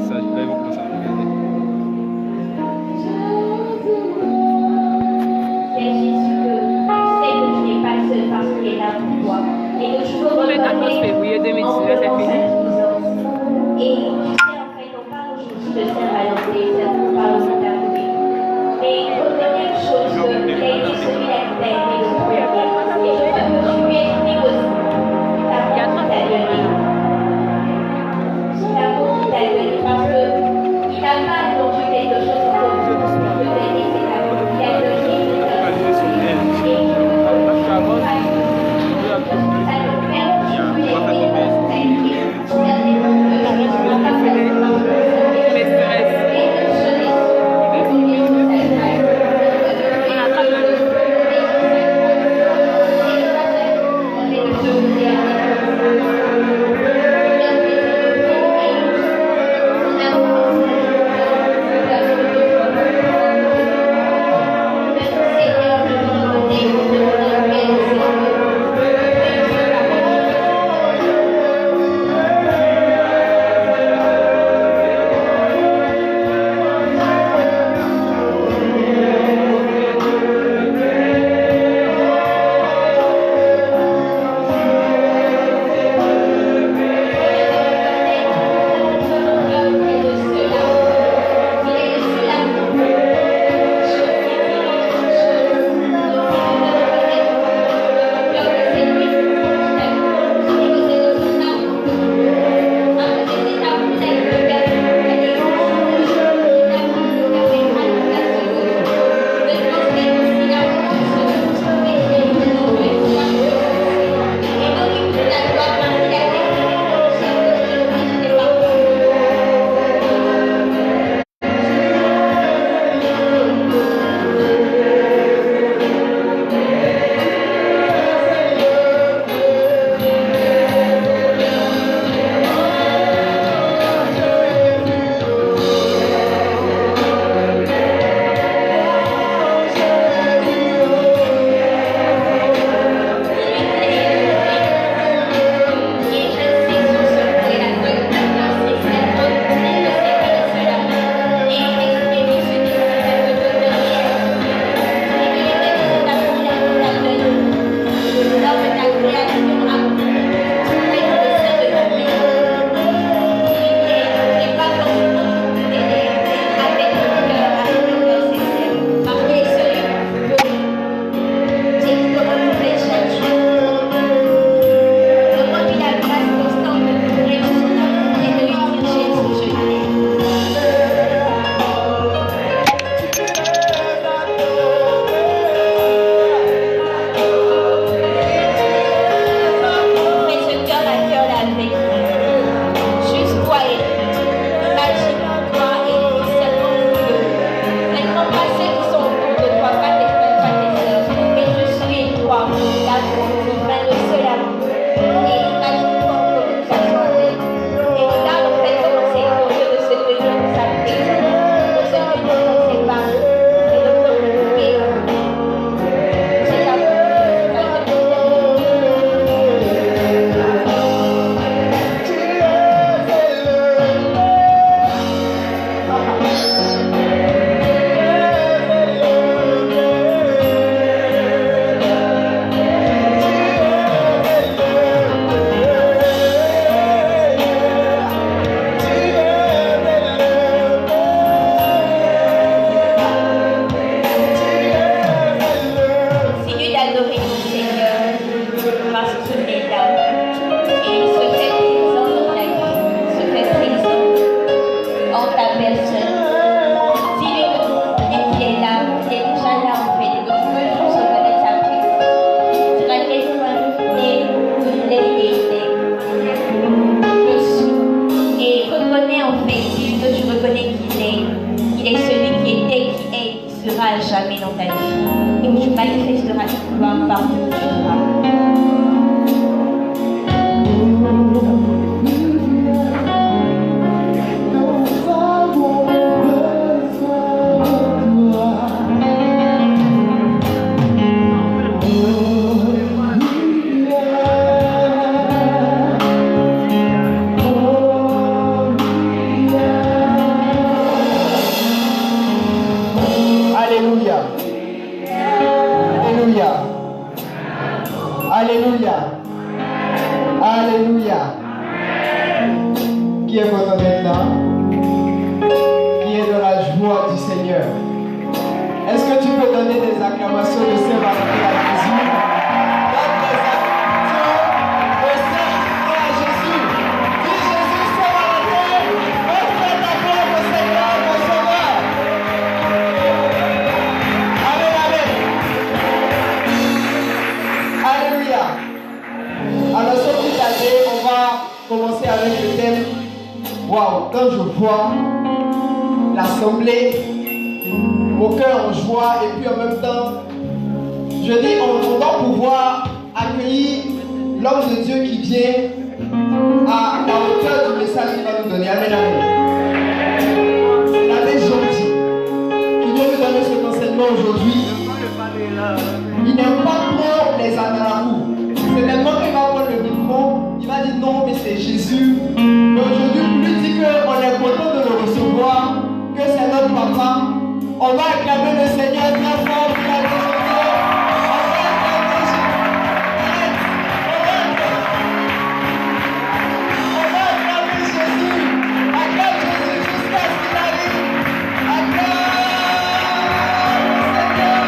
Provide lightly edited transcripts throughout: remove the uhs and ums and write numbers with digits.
messages. Là, ils vont commencer à regarder. C'est Jésus que tu sais que tu n'es pas seul parce qu'il est là pour toi. Et que tu veux Le 14 reconnaître février 2019, en c'est faisant fini. sa présence. Et tu sais, en fait, on parle aujourd'hui de Saint-Valentin, on parle aussi d'Halloween. Mais retenez une chose, qu'il a été celui là qui t'a aimé le premier. Et je veux que tu lui expliques aussi l'amour qu'il t'a donné. L'amour qu'il t'a donné parce qu'il n'a pas attendu quelque chose pour te donner cet amour. Il a donné jamais dans ta vie et où tu manifesteras ta gloire partout où tu seras. Oh, qui est content d'être là, qui est dans la joie du Seigneur. Est-ce que tu peux donner des acclamations de Saint-Valentin à Jésus? Donne des acclamations de Saint-Valentin à Jésus. Dis Jésus, Saint-Valentin, offre ta gloire au Seigneur, au Sauveur. Amen, amen. Alléluia. Alors, sans plus tarder, on va commencer avec le thème. Waouh, quand je vois l'assemblée, mon cœur en joie, et puis en même temps, je dis, on doit pouvoir accueillir l'homme de Dieu qui vient à la hauteur du message qu'il va nous donner. Amen, amen. C'est l'abbé Gentil qui vient nous donner cet enseignement aujourd'hui. Il n'aime pas trop les anarabous. C'est maintenant qu'il va prendre le micro, il va dire non, mais c'est Jésus. Mais aujourd'hui, plus dit qu'on est content de le recevoir, que c'est notre papa. On va acclamer le Seigneur très fort pour la journée. On va acclamer Jésus. Acclame Jésus jusqu'à ce qu'il arrive. Acclame le Seigneur.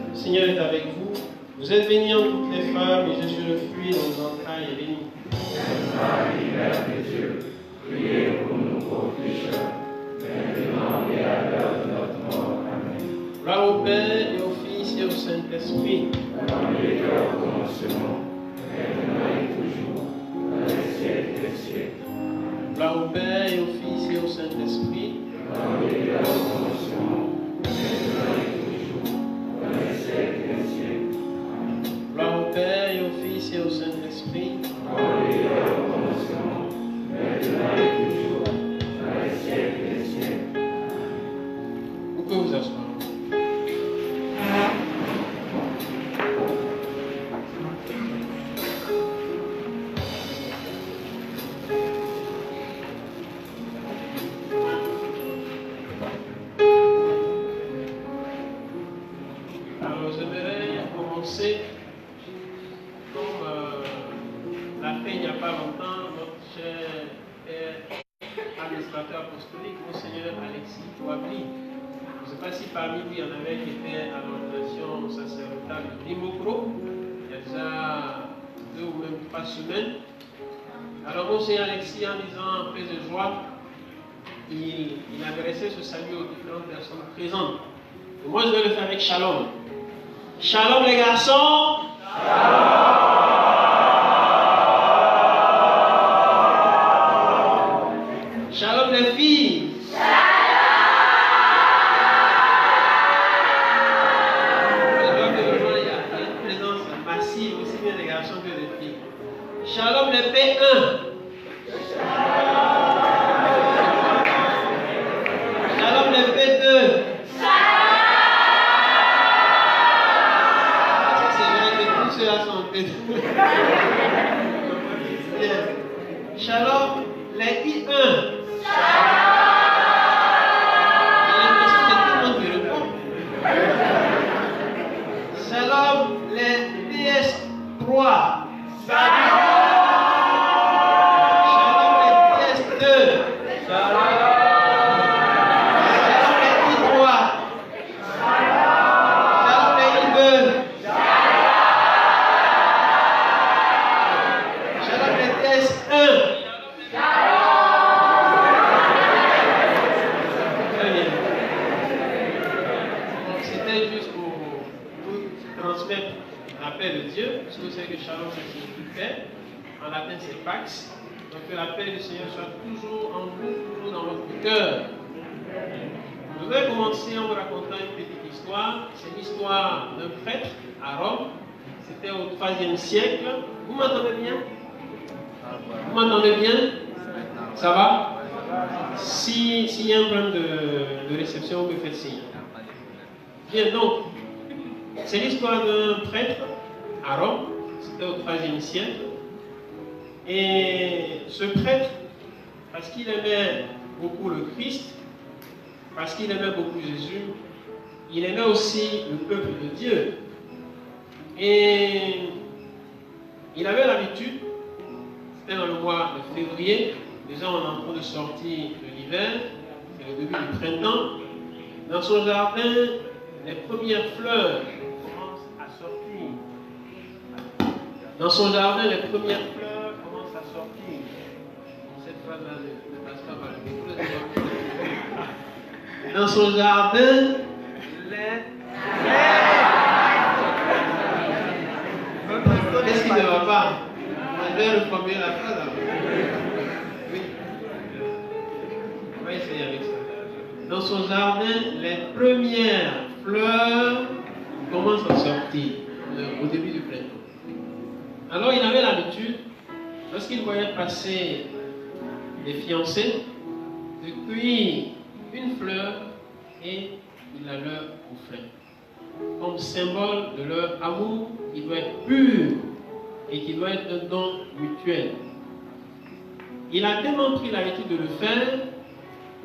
Le Seigneur est avec vous. Vous êtes bénie en toutes les femmes, et Jésus, le fruit de vos entrailles, est béni. Sainte Marie, Mère de Dieu, priez pour nous pauvres pécheurs, maintenant et à l'heure de notre mort. Amen. Gloire au Père, et au Fils, et au Saint-Esprit. Comme il était au commencement, maintenant et toujours, dans les siècles des siècles. Gloire au Père, et au Fils, et au Saint-Esprit. Comme il était au commencement, maintenant et toujours, dans les siècles des siècles. Gloire au Père, et au Fils, et au Saint-Esprit. Comme il était au commencement, maintenant et toujours, dans les siècles des siècles. Vous pouvez vous asseoir. Apostolique, Monseigneur Alexis Touabli. Je ne sais pas si parmi lui il y en avait qui étaient à l'ordination sacerdotale de Limokro, il y a déjà 2 ou même 3 semaines. Alors Monseigneur Alexis, en disant en paix de joie, il adressait ce salut aux différentes personnes présentes. Et moi je vais le faire avec Shalom. Shalom les garçons. Shalom. Shalom les filles. Shalom. Il y a une présence massive aussi bien des garçons que des filles. Shalom les P1. Shalom les P2. C'est vrai que tous ceux-là sont en P2. Shalom les I1. Shalom les PS3. Shalom les PS2. Shalom les I3. Shalom les I2. Shalom les PS1. C'était juste pour vous transmettre la paix de Dieu, parce que vous savez que Shalom signifie paix. En latin c'est Pax. Donc que la paix du Seigneur soit toujours en vous, toujours dans votre cœur. Je vais commencer en vous racontant une petite histoire. C'est l'histoire d'un prêtre à Rome. C'était au IIIe siècle. Vous m'entendez bien? Vous m'entendez bien? Ça va? S'il y a un problème de réception, vous me faites signe. Bien, donc, c'est l'histoire d'un prêtre à Rome, c'était au IIIe siècle. Et ce prêtre, parce qu'il aimait beaucoup le Christ, parce qu'il aimait beaucoup Jésus, il aimait aussi le peuple de Dieu. Et il avait l'habitude, c'était dans le mois de février, déjà on est en train de sortir de l'hiver, c'est le début du printemps. Dans son jardin, les premières fleurs commencent à sortir. Dans son jardin, les premières fleurs commencent à sortir. Cette phrase-là ne passe pas mal. Dans son jardin, qu'est-ce qui ne va pas? Je vais reformuler la phrase. Oui. On va essayer avec ça. Dans son jardin, les premières fleurs commencent à sortir au début du printemps. Alors il avait l'habitude, lorsqu'il voyait passer des fiancés, de cueillir une fleur et il la leur offrait, comme symbole de leur amour qui doit être pur et qui doit être un don mutuel. Il a tellement pris l'habitude de le faire,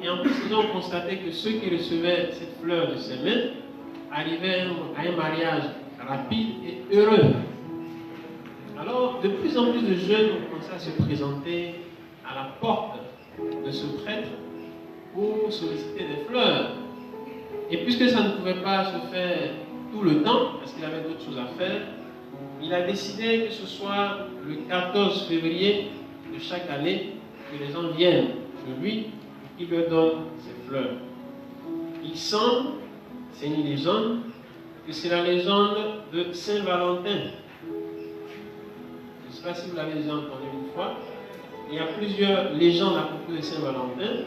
et en plus ils ont constaté que ceux qui recevaient cette fleur de ses mains arrivaient à un mariage rapide et heureux. Alors, de plus en plus de jeunes ont commencé à se présenter à la porte de ce prêtre pour solliciter des fleurs. Et puisque ça ne pouvait pas se faire tout le temps, parce qu'il avait d'autres choses à faire, il a décidé que ce soit le 14 février de chaque année que les gens viennent chez lui et qu'il leur donne ces fleurs. Il semble, c'est une légende, que c'est la légende de Saint-Valentin. Je ne sais pas si vous l'avez déjà entendu une fois. Il y a plusieurs légendes à propos de Saint-Valentin.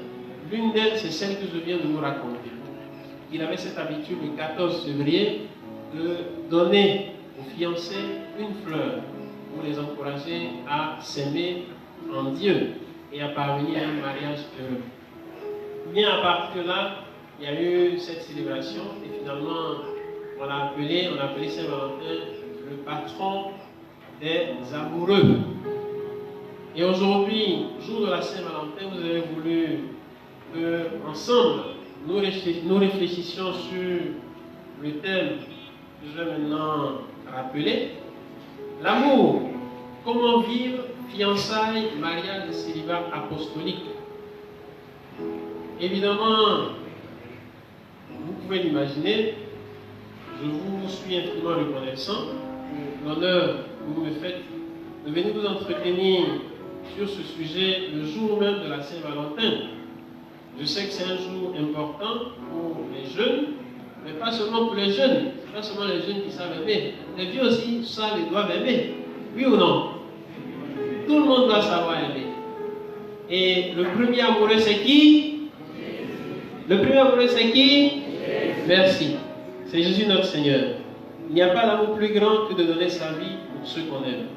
L'une d'elles, c'est celle que je viens de vous raconter. Il avait cette habitude le 14 février de donner aux fiancés une fleur pour les encourager à s'aimer en Dieu et à parvenir à un mariage heureux. Bien à partir de là, il y a eu cette célébration et finalement on a appelé Saint-Valentin le patron des amoureux. Et aujourd'hui, jour de la Saint-Valentin, vous avez voulu qu'ensemble nous réfléchissions sur le thème que je vais maintenant rappeler. L'amour. Comment vivre fiançailles, mariage et célibat apostolique. Évidemment, vous pouvez l'imaginer, je vous suis infiniment reconnaissant pour l'honneur que vous me faites de venir vous entretenir sur ce sujet le jour même de la Saint-Valentin. Je sais que c'est un jour important pour les jeunes, mais pas seulement pour les jeunes, pas seulement les jeunes qui savent aimer. Les vieux aussi savent et doivent aimer. Oui ou non? Tout le monde doit savoir aimer. Et le premier amoureux, c'est qui? Le premier amoureux, c'est qui? Merci. C'est Jésus notre Seigneur. Il n'y a pas d'amour plus grand que de donner sa vie pour ceux qu'on aime.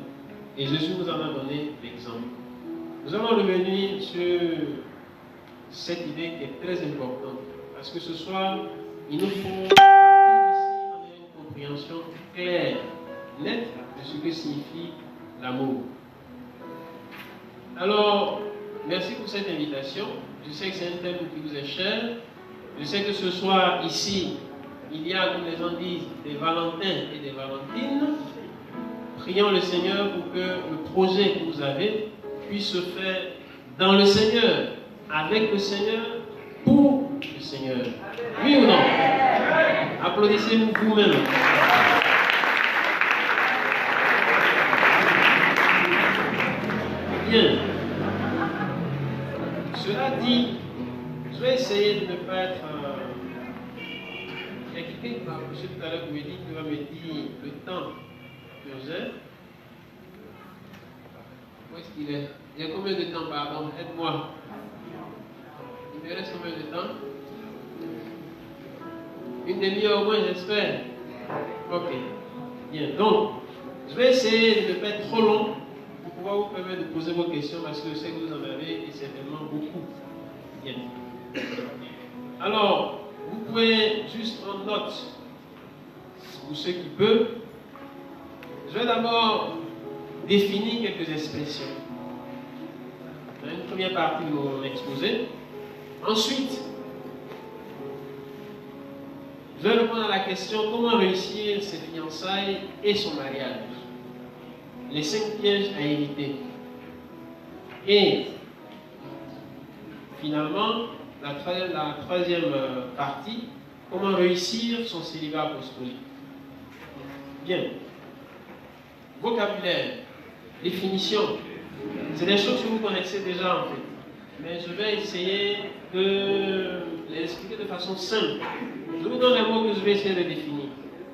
Et Jésus nous en a donné l'exemple. Nous allons revenir sur cette idée qui est très importante. Parce que ce soir, il nous faut avoir une compréhension claire, nette de ce que signifie l'amour. Alors, merci pour cette invitation. Je sais que c'est un thème qui vous est cher. Je sais que ce soir, ici, il y a, comme les gens disent, des Valentins et des Valentines. Prions le Seigneur pour que le projet que vous avez puisse se faire dans le Seigneur, avec le Seigneur, pour le Seigneur. Oui ou non? Applaudissez-vous vous-même. Bien. Cela dit, je vais essayer de ne pas être... Il y a quelqu'un qui m'a approché tout à l'heure qui me dit qu'il va me dire le temps que j'ai. Où est-ce qu'il est? Il y a combien de temps, pardon? Aide-moi. Il me reste combien de temps? Une demi-heure au moins, j'espère. Ok. Bien. Donc, je vais essayer de ne pas être trop long pour pouvoir vous permettre de poser vos questions parce que je sais que vous en avez et certainement beaucoup. Bien. Alors, vous pouvez juste prendre note pour ceux qui peuvent, je vais d'abord définir quelques expressions. Dans une première partie de mon exposé. Ensuite, je vais répondre à la question comment réussir ses fiançailles et son mariage. Les 5 pièges à éviter. Et finalement, la troisième partie, comment réussir son célibat apostolique. Bien. Vocabulaire, définition, c'est des choses que vous connaissez déjà en fait. Mais je vais essayer de les expliquer de façon simple. Je vous donne les mots que je vais essayer de définir.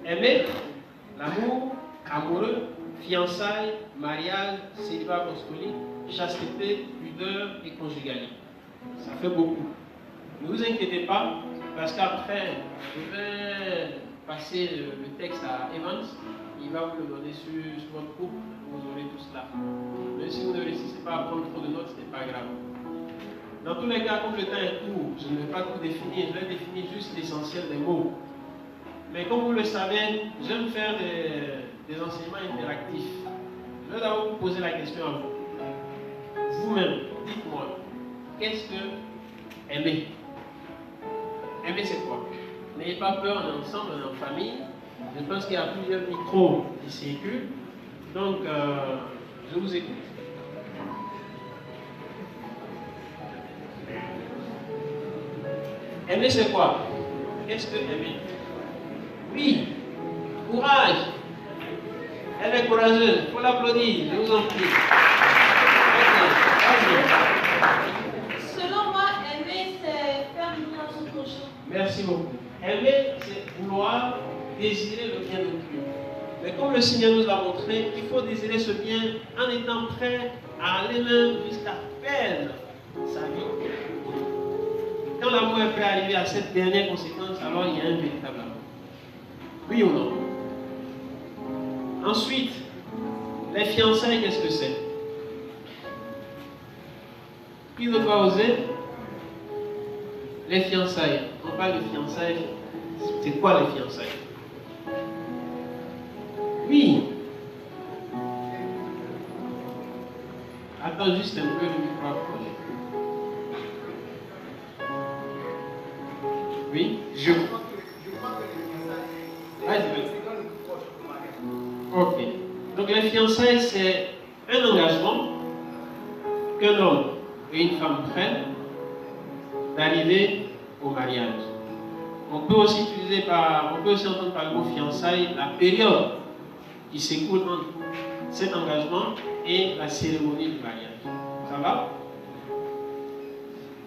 Aimer, l'amour, amoureux, fiançailles, mariage, célibat apostolique, chasteté, pudeur et conjugalité. Ça fait beaucoup. Ne vous inquiétez pas, parce qu'après, je vais passer le texte à Evans. Il va vous le donner sur votre groupe. Vous aurez tout cela. Mais si vous ne réussissez pas à prendre trop de notes, ce n'est pas grave. Dans tous les cas, comme le temps est court, je ne vais pas tout définir. Je vais définir juste l'essentiel des mots. Mais comme vous le savez, j'aime faire des enseignements interactifs. Je vais d'abord vous poser la question à vous. Vous-même, dites-moi, qu'est-ce que aimer? Aimer, c'est quoi? N'ayez pas peur, on est ensemble, on est en famille. Je pense qu'il y a plusieurs micros qui circulent. Donc, je vous écoute. Aimer, c'est quoi? Qu'est-ce que aimer? Oui, courage. Elle est courageuse. Il faut l'applaudir. Je vous en prie. Selon moi, aimer, c'est faire du bien à son prochain. Merci beaucoup. Aimer, c'est vouloir désirer le bien d'autrui. Mais comme le Seigneur nous l'a montré, il faut désirer ce bien en étant prêt à aller même jusqu'à perdre sa vie. Quand l'amour est prêt à arriver à cette dernière conséquence, alors il y a un véritable amour. Oui ou non? Ensuite, les fiançailles, qu'est-ce que c'est? Qui ne veut pas oser? Les fiançailles. On parle de fiançailles. C'est quoi les fiançailles? Oui. Attends juste un peu, le micro approche. Oui, je crois que les fiançailles, ok. Donc les fiançailles, c'est un engagement qu'un homme et une femme prennent d'arriver au mariage. On peut aussi entendre par le mot fiançailles la période qui s'écoule entre cet engagement et la cérémonie du mariage. Ça va?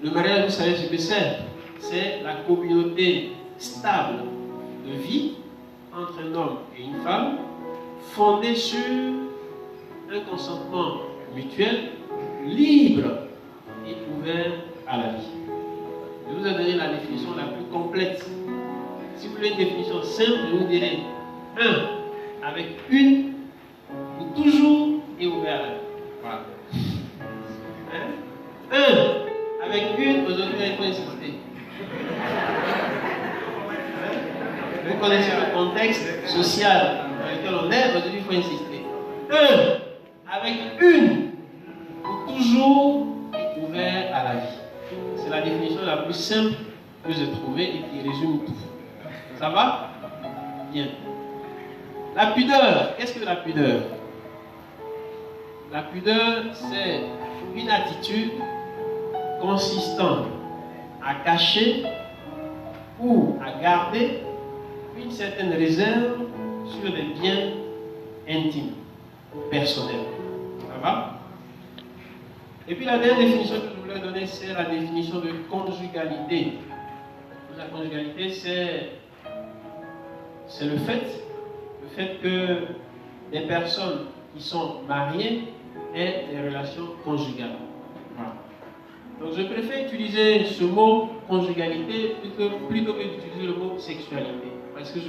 Le mariage, vous savez ce que c'est? C'est la communauté stable de vie entre un homme et une femme, fondée sur un consentement mutuel, libre et ouvert à la vie. Je vous ai donné la définition la plus complète. Si vous voulez une définition simple, je vous dirai 1. Avec une, ou toujours et ouvert à la vie. Voilà. 1. Avec une, aujourd'hui il faut insister. Vous connaissez le contexte social dans lequel on est, aujourd'hui il faut insister. 1. Avec une, ou toujours et ouvert à la vie. C'est la définition la plus simple que j'ai trouvée et qui résume tout. Ça va? Bien. La pudeur. Qu'est-ce que la pudeur? La pudeur, c'est une attitude consistant à cacher ou à garder une certaine réserve sur des biens intimes, personnels. Ça va? Et puis la dernière définition que je voulais donner, c'est la définition de conjugalité. La conjugalité, c'est le fait que des personnes qui sont mariées aient des relations conjugales. Voilà. Donc je préfère utiliser ce mot conjugalité plutôt que d'utiliser le mot sexualité. Parce que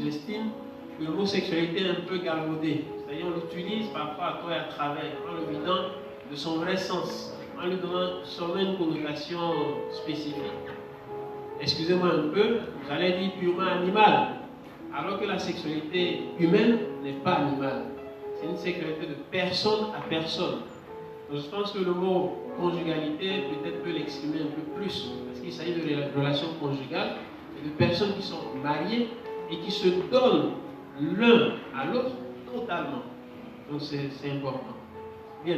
j'estime que le mot sexualité est un peu galvaudé. C'est-à-dire on l'utilise parfois à tort et à travers, en le vidant de son vrai sens, en lui donnant seulement une connotation spécifique. Excusez-moi un peu, j'allais dire purement animal, Alors que la sexualité humaine n'est pas animale. C'est une sexualité de personne à personne. Donc je pense que le mot conjugalité peut-être peut l'exprimer un peu plus, parce qu'il s'agit de relations conjugales, et de personnes qui sont mariées et qui se donnent l'un à l'autre totalement. Donc c'est important. Bien.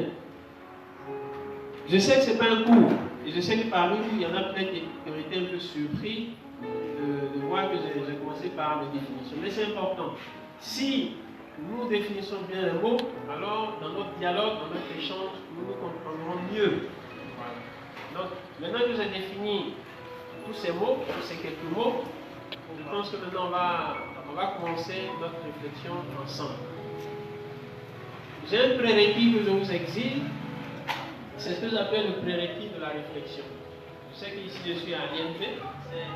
Je sais que ce n'est pas un cours, et je sais que parmi vous, il y en a peut-être qui ont été un peu surpris de voir que j'ai commencé par les définitions. Mais c'est important. Si nous définissons bien les mots, alors dans notre dialogue, dans notre échange, nous nous comprendrons mieux. Voilà. Donc, maintenant que j'ai défini tous ces mots, tous ces quelques mots, je pense que maintenant on va commencer notre réflexion ensemble. J'ai un prérequis que je vous exige, c'est ce que j'appelle le prérequis de la réflexion. Je sais qu'ici je suis à l'INP, c'est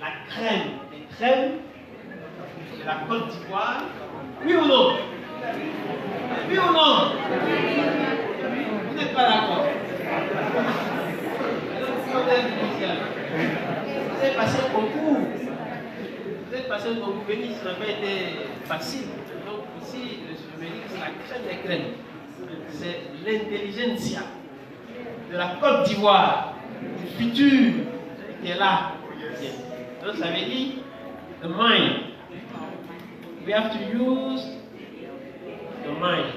la crème des crèmes de la Côte d'Ivoire. Oui ou non? Oui ou non? Vous n'êtes pas d'accord? Vous avez passé un concours. Vous avez passé un concours. Béni, ça n'a pas été facile. Donc ici, je me dis que c'est la crème des crèmes. C'est l'intelligentsia de la Côte d'Ivoire, du futur qui est là. Donc ça veut dire the mind. We have to use the mind.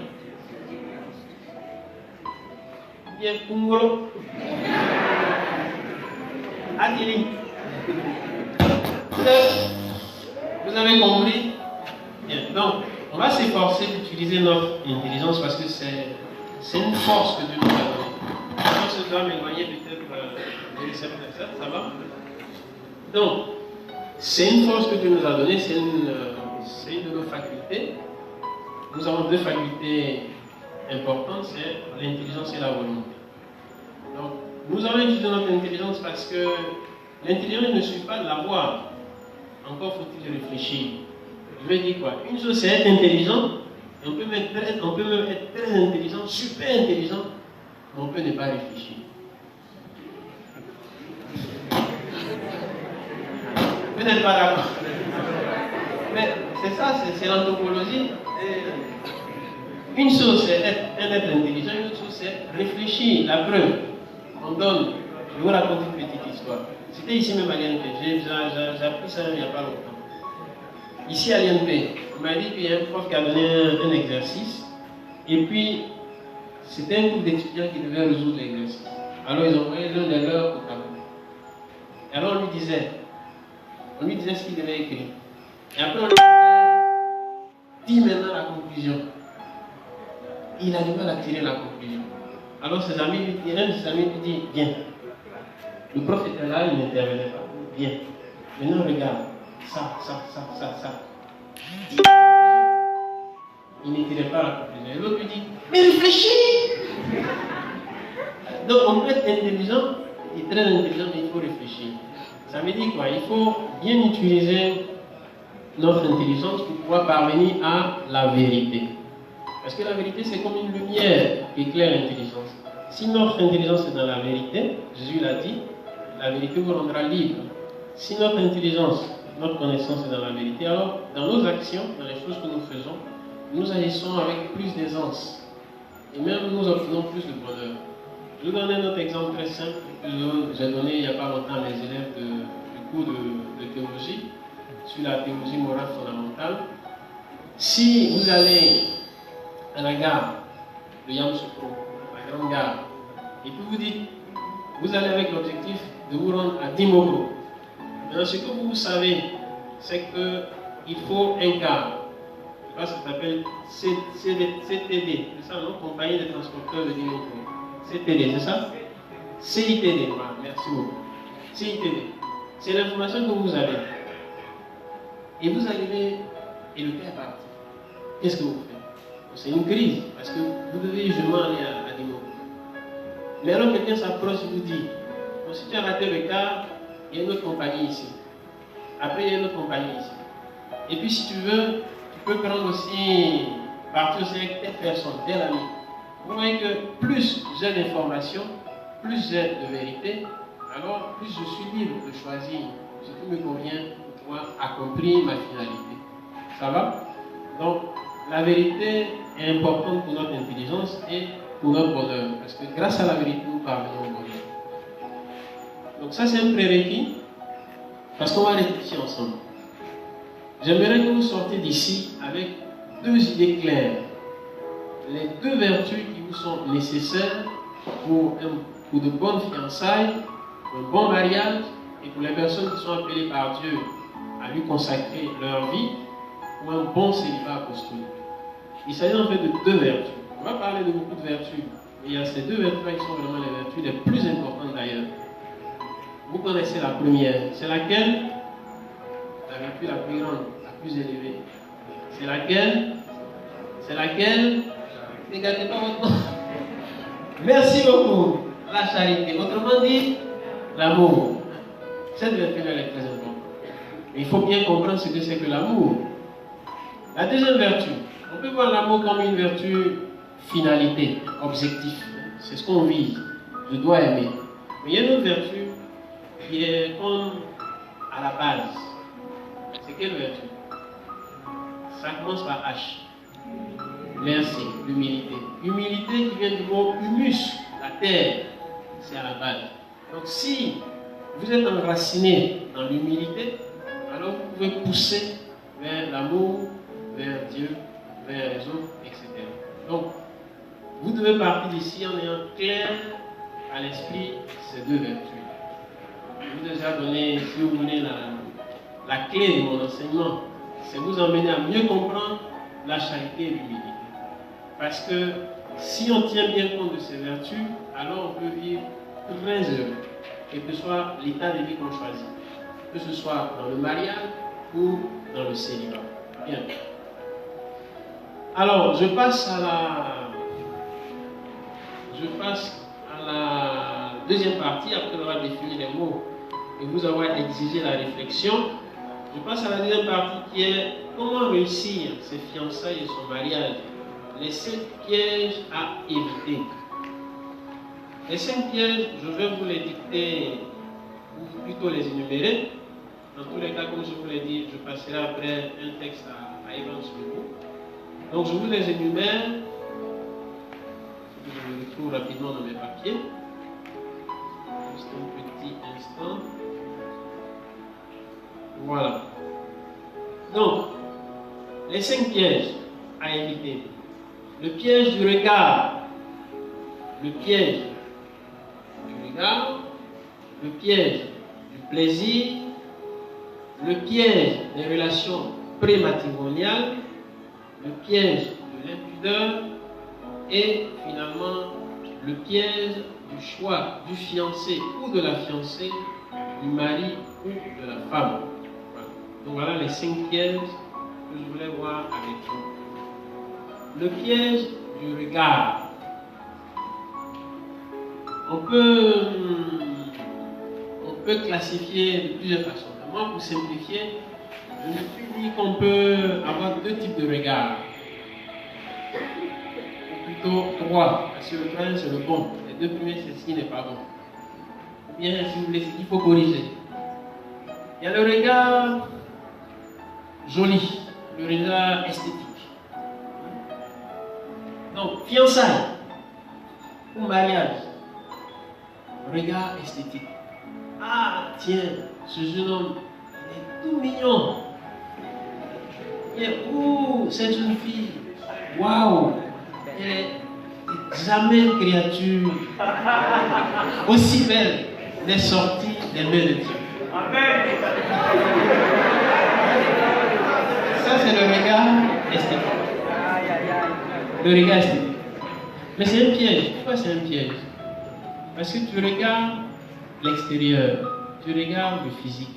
Bien, Kungolo. Adili. Vous avez compris? Bien. Donc, on va s'efforcer d'utiliser notre intelligence parce que c'est une force que Dieu nous a donnée. Je pense que je dois m'éloigner peut-être de ça va? Donc, c'est une force que Dieu nous a donnée, c'est une de nos facultés. Nous avons deux facultés importantes, c'est l'intelligence et la volonté. Donc, nous avons utilisé notre intelligence parce que l'intelligence ne suffit pas de l'avoir. Encore faut-il réfléchir. Je veux dire quoi? Une chose, c'est être intelligent, et on peut même être très intelligent, super intelligent, mais on peut ne pas réfléchir. Vous n'êtes pas d'accord? Mais c'est ça, c'est l'anthropologie. Une chose, c'est être intelligent, une autre chose, c'est réfléchir. La preuve, on donne. Je vous raconte une petite histoire. C'était ici même à l'INP. J'ai appris ça il n'y a pas longtemps. Ici à l'INP, on m'a dit qu'il y a un prof qui a donné un exercice. Et puis, c'était un groupe d'étudiants qui devait résoudre l'exercice. Alors, ils ont envoyé l'un de leurs au tableau. Et alors, on lui disait ce qu'il devait écrire. Et après, on lui disait, dis maintenant la conclusion. Il a du mal à tirer la conclusion. Alors, un de ses amis lui dit, bien. Le prof était là, il n'intervenait pas. Bien. Maintenant, regarde. Ça. Il ne tirait pas la conclusion. Et l'autre lui dit, mais réfléchis! Donc, on peut être intelligent et très intelligent, mais il faut réfléchir. Ça veut dire quoi? Il faut bien utiliser notre intelligence pour pouvoir parvenir à la vérité. Parce que la vérité, c'est comme une lumière qui éclaire l'intelligence. Si notre intelligence est dans la vérité, Jésus l'a dit, la vérité vous rendra libre. Si notre intelligence, notre connaissance est dans la vérité, alors dans nos actions, dans les choses que nous faisons, nous agissons avec plus d'aisance. Et même nous obtenons plus de bonheur. Je vais vous donner un autre exemple très simple que j'ai donné il n'y a pas longtemps à mes élèves du cours de théologie, sur la théologie morale fondamentale. Si vous allez à la gare de Yamoussoukro, la grande gare, et puis vous dites, vous allez avec l'objectif de vous rendre à Dimogro. Maintenant, ce que vous savez, c'est qu'il faut un car. Je pense que ça s'appelle CTD, c'est ça, non? Compagnie de transporteurs de Dimogro. CTD, c'est ça? CITD, voilà, merci beaucoup. CITD, c'est l'information que vous avez. Et vous arrivez, et le car est parti. Qu'est-ce que vous faites? C'est une crise, parce que vous devez justement aller à Dimogro. Mais alors quelqu'un s'approche et vous dit, bon, si tu as raté le car, il y a une autre compagnie ici. Après, il y a une autre compagnie ici. Et puis si tu veux, tu peux prendre aussi, partir aussi avec telle personne, tel ami. Vous voyez que plus j'ai d'informations, plus j'ai de vérité, alors plus je suis libre de choisir ce qui me convient pour pouvoir accomplir ma finalité. Ça va? Donc, la vérité est importante pour notre intelligence et pour notre bonheur. Parce que grâce à la vérité, nous parvenons au bonheur. Donc ça, c'est un prérequis. Parce qu'on va réfléchir ensemble. J'aimerais que vous sortiez d'ici avec 2 idées claires. Les 2 vertus qui vous sont nécessaires pour de bonnes fiançailles, pour un bon mariage et pour les personnes qui sont appelées par Dieu à lui consacrer leur vie pour un bon célibat apostolique. Il s'agit en fait de 2 vertus. On va parler de beaucoup de vertus. Mais il y a ces 2 vertus qui sont vraiment les vertus les plus importantes d'ailleurs. Vous connaissez la première. C'est laquelle? La vertu la plus grande, la plus élevée. C'est laquelle? C'est laquelle? Ne gâtez pas votre nom. Merci beaucoup. La charité. Autrement dit, l'amour. Cette vertu-là est très importante. Il faut bien comprendre ce que c'est que l'amour. La deuxième vertu. On peut voir l'amour comme une vertu finalité, objectif. C'est ce qu'on vise. Je dois aimer. Mais il y a une autre vertu qui est comme à la base. C'est quelle vertu? Ça commence par H. Merci, l'humilité. Humilité qui vient du mot humus, la terre. C'est à la base. Donc si vous êtes enraciné dans l'humilité, alors vous pouvez pousser vers l'amour, vers Dieu, vers les autres, etc. Donc, vous devez partir d'ici en ayant clair à l'esprit ces 2 vertus. Je vous ai déjà donné, si vous voulez, la clé de mon enseignement. C'est vous emmener à mieux comprendre la charité et l'humilité. Parce que si on tient bien compte de ces vertus, alors on peut vivre très heureux. Quel que soit l'état de vie qu'on choisit. Que ce soit dans le mariage ou dans le célibat. Bien. Alors, je passe à la deuxième partie, après avoir défini les mots et vous avoir exigé la réflexion. Je passe à la deuxième partie qui est comment réussir ses fiançailles et son mariage. Les 5 pièges à éviter. Les 5 pièges, je vais vous les dicter, ou plutôt les énumérer. Dans tous les cas, comme je vous l'ai dit, je passerai après un texte à Evans Leroux. Donc je vous les énumère. Je me retrouve rapidement dans mes papiers. Juste un petit instant. Voilà. Donc, les 5 pièges à éviter. Le piège du regard. Le piège du regard. Le piège du plaisir. Le piège des relations prématrimoniales. Le piège de l'impudeur. Et finalement, le piège du choix du fiancé ou de la fiancée, du mari ou de la femme. Voilà. Donc voilà les 5 pièges que je voulais voir avec vous. Le piège du regard. On peut classifier de plusieurs façons. Moi, pour simplifier, je me suis dit qu'on peut avoir 2 types de regards. Ou plutôt 3, parce que le troisième c'est le bon. Les 2 premiers, c'est ce qui n'est pas bon. Ou bien, si vous voulez, il faut corriger. Il y a le regard joli, le regard esthétique. Donc, fiançailles ou mariage, regard esthétique. Ah, tiens, ce jeune homme, il est tout mignon. Ouh, cette jeune fille, waouh, elle est jamais une créature aussi belle n'est sortie des mains de Dieu. Amen. Ça, c'est le regard esthétique. Le regard esthétique. Mais c'est un piège. Pourquoi c'est un piège? Parce que tu regardes l'extérieur, tu regardes le physique.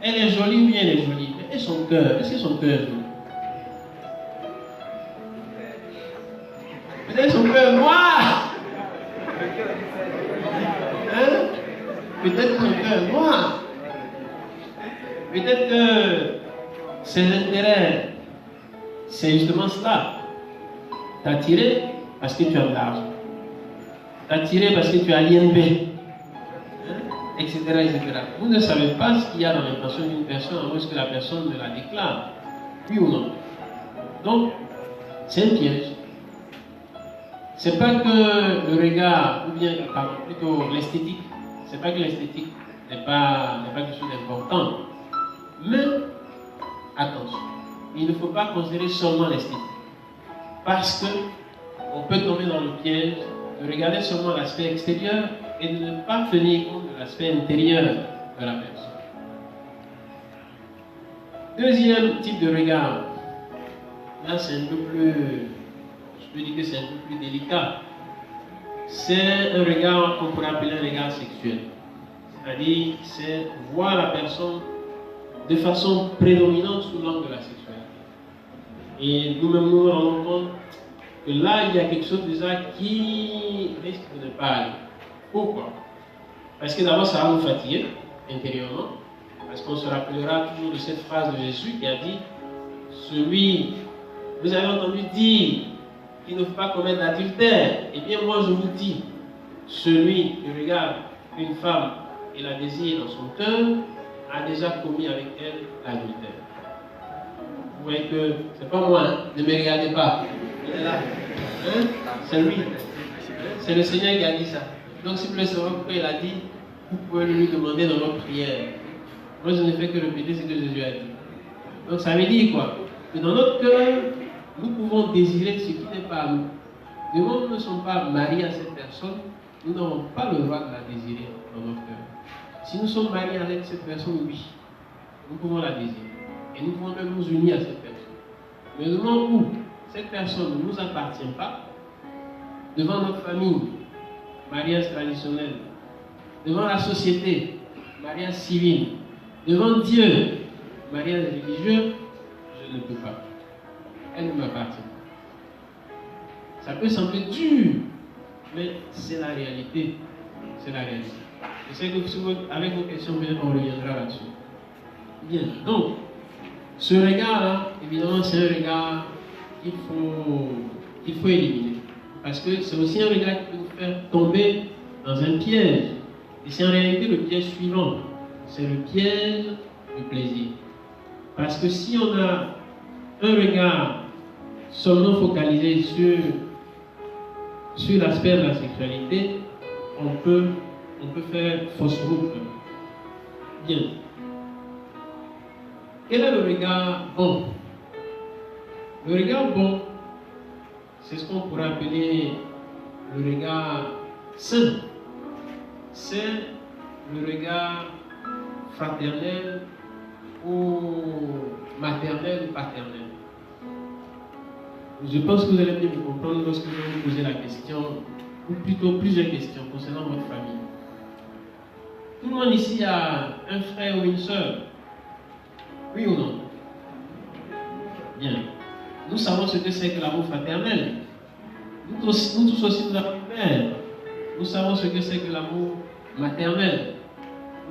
Elle est jolie, oui, elle est jolie. Mais et son cœur? Est-ce que son cœur est joli? Peut-être son cœur noir. Hein? Peut-être son cœur noir. Peut-être que ses intérêts, c'est justement cela. T'attirer parce que tu as de l'argent. T'attirer parce que tu as l'INB. Etc., etc. Vous ne savez pas ce qu'il y a dans l'intention d'une personne, à moins que la personne ne la déclare. Oui ou non? Donc, c'est un piège. C'est pas que le regard, ou bien plutôt l'esthétique, c'est pas que l'esthétique n'est pas quelque chose d'important. Mais, attention, il ne faut pas considérer seulement l'esthétique. Parce que on peut tomber dans le piège de regarder seulement l'aspect extérieur et de ne pas tenir compte de l'aspect intérieur de la personne. Deuxième type de regard, là c'est un peu plus, je peux dire que c'est un peu plus délicat. C'est un regard qu'on pourrait appeler un regard sexuel. C'est-à-dire, c'est voir la personne de façon prédominante sous l'angle de la sexualité. Et nous-mêmes nous rendons compte que là, il y a quelque chose déjà qui risque de ne pas aller. Pourquoi? Parce que d'abord, ça va nous fatiguer intérieurement. Parce qu'on se rappellera toujours de cette phrase de Jésus qui a dit celui, vous avez entendu dire qu'il ne faut pas commettre l'adultère. Eh bien, moi, je vous dis, celui qui regarde une femme et la désire dans son cœur a déjà commis avec elle l'adultère. Vous voyez que c'est pas moi, hein? Ne me regardez pas. Il est là. Hein? C'est lui. C'est le Seigneur qui a dit ça. Donc, si vous voulez savoir pourquoi il a dit, vous pouvez lui demander dans votre prière. Moi, je ne fais que répéter ce que Jésus a dit. Donc, ça veut dire quoi? Que dans notre cœur, nous pouvons désirer ce qui n'est pas à nous. Du moment où nous ne sommes pas mariés à cette personne, nous n'avons pas le droit de la désirer dans notre cœur. Si nous sommes mariés avec cette personne, oui, nous pouvons la désirer. Et nous pouvons même nous unir à cette personne. Mais le moment où cette personne ne nous appartient pas, devant notre famille, mariage traditionnel, devant la société, mariage civil, devant Dieu, mariage religieux, je ne peux pas. Elle ne m'appartient pas. Ça peut sembler dur, mais c'est la réalité. C'est la réalité. Je sais que avec vos questions, on reviendra là-dessus. Bien, donc, ce regard-là, évidemment, c'est un regard qu'il faut éliminer. Parce que c'est aussi un regard qui peut nous faire tomber dans un piège. Et c'est en réalité le piège suivant. C'est le piège du plaisir. Parce que si on a un regard seulement focalisé sur l'aspect de la sexualité, on peut faire fausse route. Bien. Quel est le regard bon? Le regard bon, c'est ce qu'on pourrait appeler le regard sain. C'est le regard fraternel ou maternel ou paternel. Je pense que vous allez bien me comprendre lorsque je vais vous poser la question, ou plutôt plusieurs questions concernant votre famille. Tout le monde ici a un frère ou une sœur? Oui ou non? Bien. Nous savons ce que c'est que l'amour fraternel. Nous tous aussi, nous avons un père. Nous savons ce que c'est que l'amour maternel.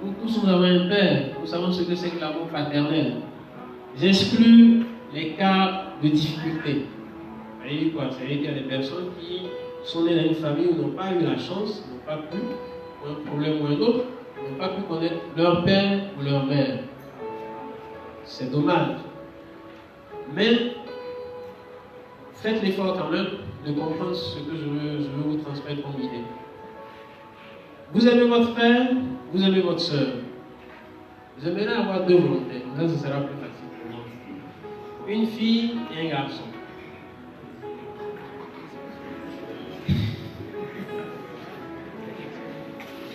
Nous tous, nous avons un père. Nous savons ce que c'est que l'amour paternel. J'exclus les cas de difficulté. Vous voyez quoi? Ça veut dire qu'il y a des personnes qui sont nées dans une famille où n'ont pas eu la chance, n'ont pas pu, pour un problème ou un autre, n'ont pas pu connaître leur père ou leur mère. C'est dommage. Mais faites l'effort quand même de comprendre ce que je veux vous transmettre comme idée. Vous aimez votre frère, vous aimez votre soeur. Vous aimeriez avoir deux volontés, comme ça ce sera plus facile pour moi. Une fille et un garçon.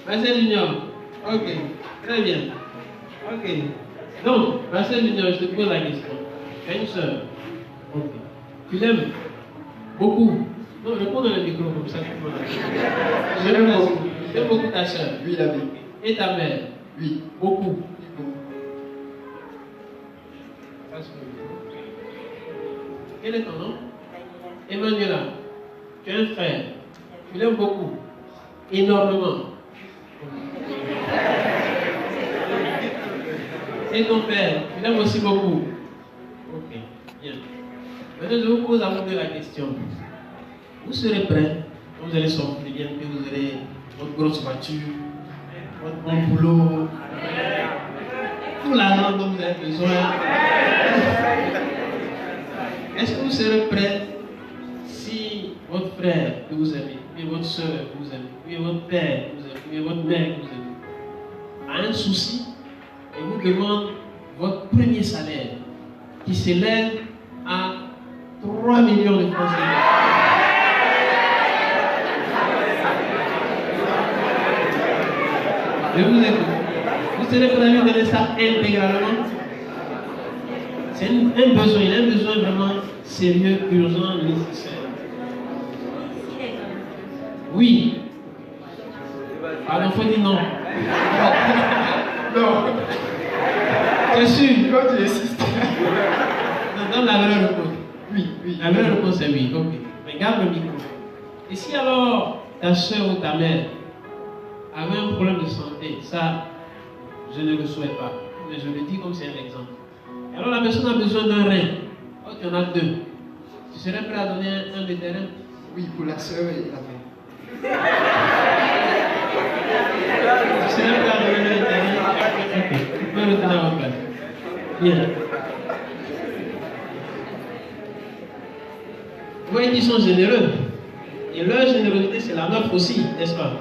Marcel Junior. Ok, très bien. Ok. Donc, Marcel Junior, je te pose la question. Tu as une soeur. Ok. Tu l'aimes beaucoup. Non, réponds dans le micro comme ça. Je l'aime beaucoup. Tu aimes beaucoup ta soeur. Oui, la vie. Et ta mère. Oui. Beaucoup. Quel est ton nom? Emmanuela. Tu as un frère. Tu l'aimes beaucoup. Énormément. Et ton père, tu l'aimes aussi beaucoup. Ok, bien. Maintenant, je vous pose à vous deux la question. Vous serez prêts quand vous allez sortir bien, que vous aurez votre grosse voiture, votre bon boulot, tout l'argent dont vous avez besoin. Est-ce que vous serez prêt si votre frère que vous aimez, ou votre soeur que vous aimez, ou votre père que vous aimez, ou votre mère que vous aimez, a un souci et vous demande votre premier salaire qui s'élève à 3 millions de francs CFA? Je vous écoute. Vous serez prêt à lui donner ça intégralement? C'est un besoin vraiment sérieux, urgent, nécessaire. Oui. Alors, il faut dire non. Non. C'est sûr. Quand tu insistes. Dans la vraie réponse. Oui, oui. La vraie réponse est oui. Ok. Mais garde le micro. Et si alors ta soeur ou ta mère avait un problème de santé, ça, je ne le souhaite pas. Mais je le dis comme c'est un exemple. Alors la personne a besoin d'un rein. Oh, tu en as 2. Tu serais prêt à donner un des terrains? Oui, pour la soeur et la mère. Tu serais prêt à donner un des terrains? Ok. Vous pouvez retourner à votre place. Bien. Vous voyez qu'ils sont généreux. Et leur générosité, c'est la nôtre aussi, n'est-ce pas?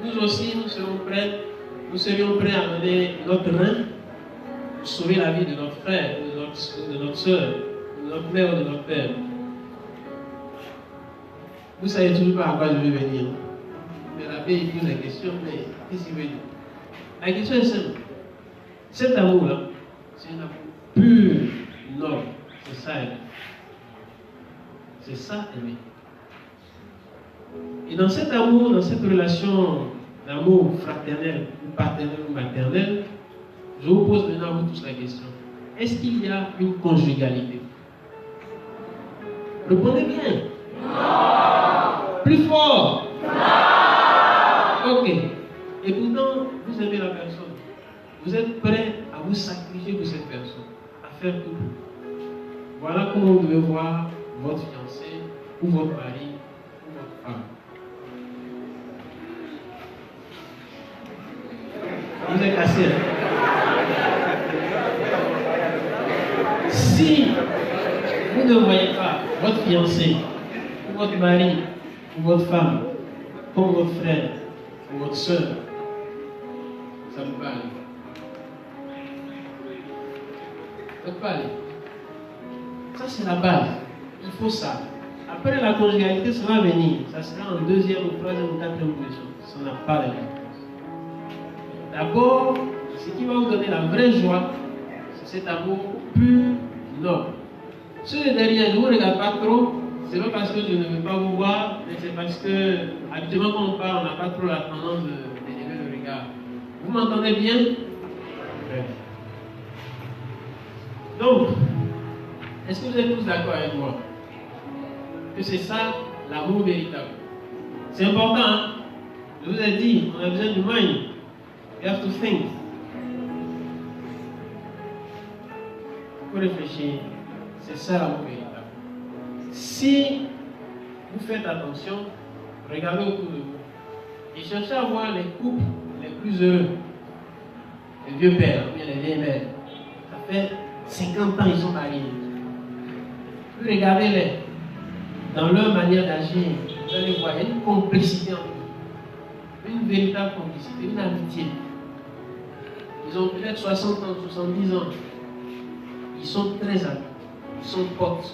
Nous aussi, nous serions prêts à donner notre rein pour sauver la vie de notre frère, de notre soeur, de notre mère ou de notre père. Vous ne savez toujours pas à quoi je vais venir. Mais l'abbé il pose la question, mais qu'est-ce qu'il veut dire? La question est simple. Cet amour-là, c'est un amour pur, noble. C'est ça, aimer. C'est ça, aimer. Et dans cet amour, dans cette relation d'amour fraternel, ou paternel ou maternel, je vous pose maintenant à vous tous la question. Est-ce qu'il y a une conjugalité? Répondez bien. Non. Plus fort. Non. Ok. Et pourtant, vous aimez la personne. Vous êtes prêt à vous sacrifier pour cette personne, à faire tout. Voilà comment vous devez voir votre fiancé, ou votre mari, ou votre femme. Vous êtes cassé. Si vous ne voyez pas votre fiancé, ou votre mari, ou votre femme, comme votre frère, ou votre soeur, ça ne peut pas aller. Ça ne peut pas aller. Ça, c'est la base. Il faut ça. Après la conjugalité, ça va venir. Ça sera en 2e ou 3e ou 4e position. Ça n'a pas de réponse. D'abord, ce qui va vous donner la vraie joie, c'est cet amour pur, noble. Ceux derrière, ne vous regardez pas trop. C'est pas parce que je ne veux pas vous voir, mais c'est parce que, habituellement, quand on parle, on n'a pas trop la tendance d'élever le regard. Vous m'entendez bien? Donc, est-ce que vous êtes tous d'accord avec moi? Que c'est ça l'amour véritable. C'est important, hein? Je vous ai dit, on a besoin du mind. You have to think. Il faut réfléchir. C'est ça l'amour véritable. Si vous faites attention, regardez autour de vous et cherchez à voir les couples les plus heureux. Les vieux pères, ou bien les vieilles mères. Ça fait 50 ans qu'ils sont mariés. Vous regardez-les. Dans leur manière d'agir, vous allez voir, il y a une complicité entre eux. Une véritable complicité, une amitié. Ils ont peut-être 60 ans, 70 ans. Ils sont très amis. Ils sont potes.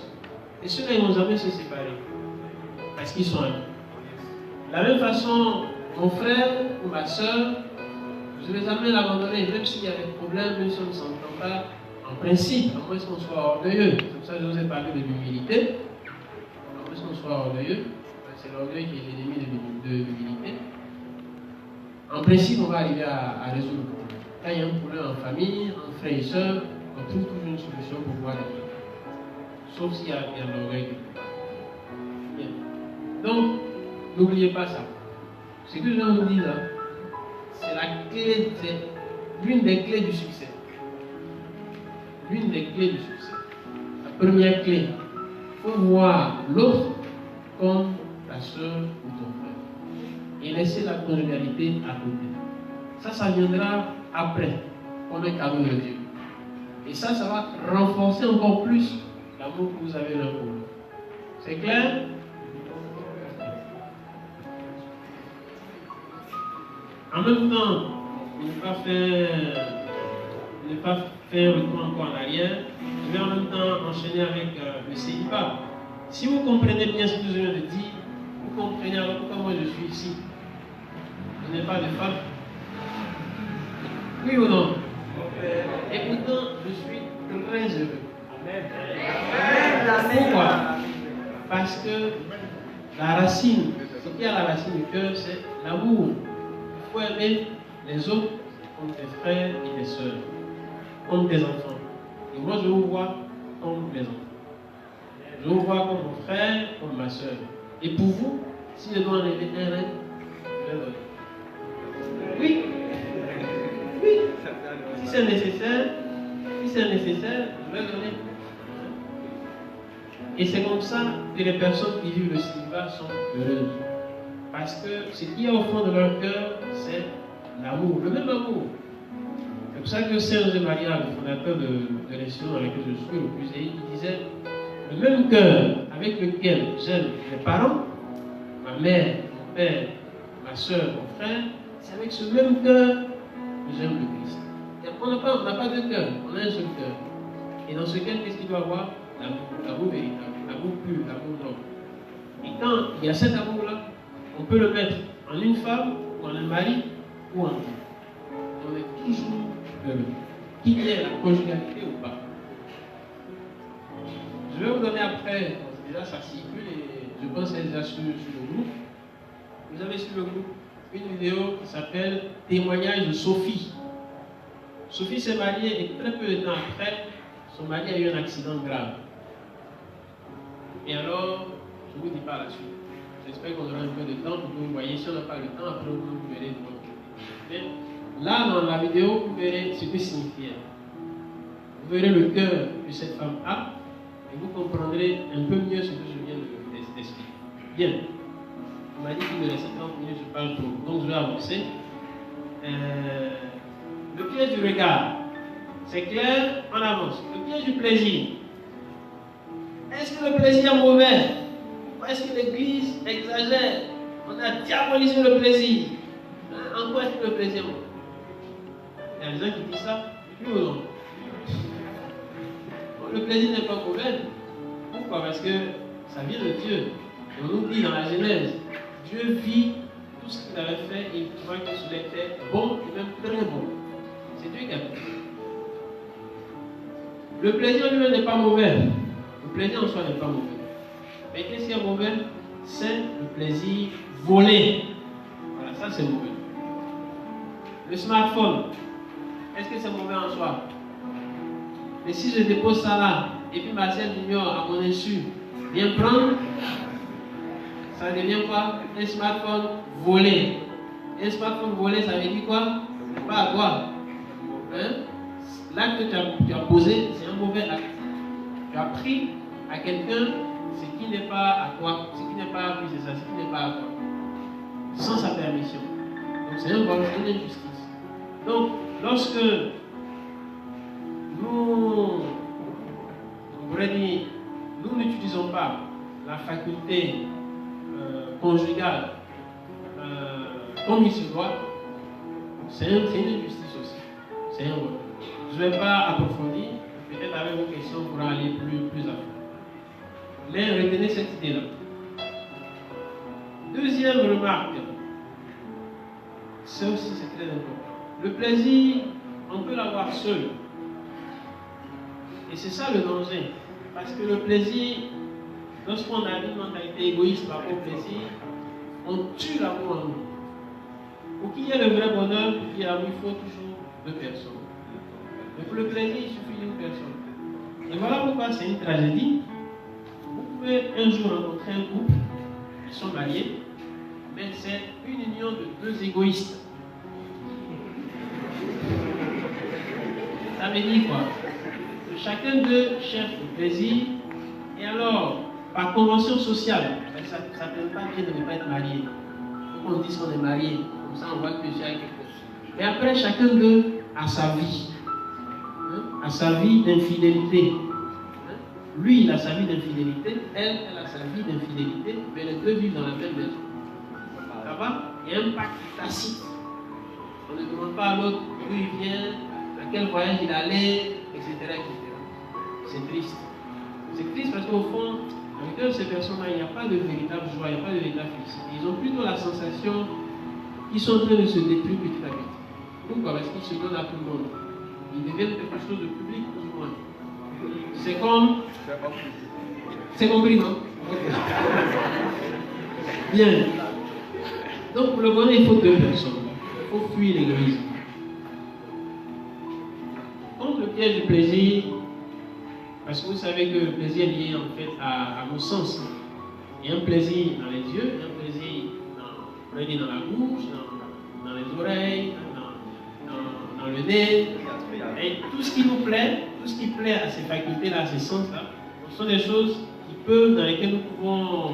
Et ceux-là, ils ne vont jamais se séparer. Parce qu'ils sont amis. De la même façon, mon frère ou ma soeur, je ne vais jamais l'abandonner, même s'il y a des problèmes, même si on ne s'entend pas, en principe, à moins qu'on soit orgueilleux. C'est pour ça que je vous ai parlé de l'humilité. À moins qu'on soit orgueilleux, c'est l'orgueil qui est l'ennemi de l'humilité. En principe, on va arriver à résoudre le problème. Quand il y a un problème en famille, entre frères et sœurs, on trouve toujours une solution pour pouvoir le résoudre. Sauf s'il y a l'orgueil. Donc, n'oubliez pas ça. Ce que je viens de vous dire là, c'est la clé, c'est l'une des clés du succès. L'une des clés du succès. La première clé, il faut voir l'autre comme ta soeur ou ton frère. Et laisser la conjugalité à côté. Ça viendra après, comme un cadeau de Dieu. Et ça va renforcer encore plus l'amour que vous avez l'un pour l'autre. C'est clair? En même temps, ne pas faire retour encore en arrière, je vais en même temps enchaîner avec le célibat. Si vous comprenez bien ce que je viens de dire, vous comprenez alors pourquoi moi je suis ici. Je n'ai pas de femme. Oui ou non? Et pourtant, je suis très heureux. Pourquoi? Parce que la racine, ce qui est à la racine du cœur, c'est l'amour. Il faut aimer les autres comme tes frères et tes soeurs, comme tes enfants. Et moi, je vous vois comme mes enfants. Je vous vois comme mon frère, comme ma soeur. Et pour vous, si je dois enlever un rêve, je vais donner. Oui. Oui. Si c'est nécessaire, je vais donner. Et c'est comme ça que les personnes qui vivent le célibat sont heureuses. Parce que ce qui est au fond de leur cœur, c'est l'amour, le même amour. C'est pour ça que Serge Maria, le fondateur de l'institution dans laquelle je suis, le plus il disait le même cœur avec lequel j'aime mes parents, ma mère, mon père, ma soeur, mon frère, c'est avec ce même cœur que j'aime le Christ. Et on n'a pas deux cœurs, on a un seul cœur. Et dans ce cœur, qu'est-ce qu'il doit avoir? L'amour véritable, l'amour pur, l'amour noble. Et quand il y a cet amour-là, on peut le mettre en une femme, ou en un mari, ou en deux. On est toujours heureux. Qu'il y ait la conjugalité ou pas. Je vais vous donner après, déjà ça circule et je pense qu'elle est déjà sur le groupe. Vous avez sur le groupe une vidéo qui s'appelle Témoignage de Sophie. Sophie s'est mariée et très peu de temps après, son mari a eu un accident grave. Et alors, je ne vous dis pas la suite. J'espère qu'on aura un peu de temps pour que vous voyez. Si on n'a pas le temps, après vous verrez de votre côté. Là, dans la vidéo, vous verrez ce que signifiait. Vous verrez le cœur que cette femme a et vous comprendrez un peu mieux ce que je viens d'expliquer. Bien. On m'a dit qu'il me restait 30 minutes, je parle trop. Donc je vais avancer. Le piège du regard. C'est clair, on avance. Le piège du plaisir. Est-ce que le plaisir est mauvais? Ou est-ce que l'Église exagère? On a diabolisé le plaisir. En quoi est-ce que le plaisir est mauvais? Il y a des gens qui disent ça. Oui ou non? Le plaisir n'est pas mauvais. Pourquoi? Parce que ça vient de Dieu. Et on nous dit dans la Genèse, Dieu vit tout ce qu'il avait fait et il trouva que cela était bon et même très bon. C'est Dieu qui a fait. Le plaisir lui-même n'est pas mauvais. Le plaisir en soi n'est pas mauvais. Mais qu'est-ce qui est mauvais? C'est le plaisir volé. Voilà, ça c'est mauvais. Le smartphone, est-ce que c'est mauvais en soi? Mais si je dépose ça là, et puis Marcel Junior à mon insu vient prendre, ça devient quoi? Un smartphone volé. Un smartphone volé, ça veut dire quoi? Pas à toi. Hein? L'acte que tu as posé, c'est un mauvais acte. Tu as pris à quelqu'un ce qui n'est pas à toi, ce qui n'est pas, oui, c'est ça, ce qui n'est pas à toi, sans sa permission. Donc c'est un vol, c'est une injustice. Donc, lorsque nous n'utilisons pas la faculté conjugale comme il se doit, c'est une injustice aussi. C'est un vol. Je ne vais pas approfondir, peut-être avec vos questions pour aller plus à fond. Mais retenez cette idée-là. Deuxième remarque, ça aussi c'est très important. Le plaisir, on peut l'avoir seul. Et c'est ça le danger. Parce que le plaisir, lorsqu'on a une mentalité égoïste par rapport au plaisir, on tue l'amour en nous. Pour qu'il y ait le vrai bonheur, pour qu'il y ait l'amour, il faut toujours deux personnes. Mais pour le plaisir, il suffit d'une personne. Et voilà pourquoi c'est une tragédie. Vous pouvez un jour rencontrer un couple, ils sont mariés, mais c'est une union de deux égoïstes. Ça veut dire quoi? Chacun d'eux cherche le plaisir, et alors, par convention sociale, ça ne s'appelle pas bien de ne pas être marié. Il faut qu'on dise qu'on est marié, comme ça on voit que j'ai quelque chose. Et après, chacun d'eux a sa vie. A sa vie d'infidélité. Lui, il a sa vie d'infidélité, elle a sa vie d'infidélité, mais les deux vivent dans la même maison. Ça va? Il y a un pacte tacite. On ne demande pas à l'autre d'où il vient, à quel voyage il allait, etc. C'est triste. C'est triste parce qu'au fond, avec ces personnes-là, il n'y a pas de véritable joie, il n'y a pas de véritable félicité. Ils ont plutôt la sensation qu'ils sont en train de se détruire petit à petit. Pourquoi? Parce qu'ils se donnent à tout le monde. Ils deviennent quelque chose de public, plus ou moins. C'est comme... C'est compris, non? Bien. Donc pour le bonheur, il faut deux personnes. Il faut fuir l'égoïsme. Contre le piège du plaisir, parce que vous savez que le plaisir est lié en fait à nos sens. Il y a un plaisir dans les yeux, il y a un plaisir dans la bouche, dans les oreilles, dans le nez. Et tout ce qui nous plaît, tout ce qui plaît à ces facultés-là, à ces sens-là, ce sont des choses dans lesquelles nous pouvons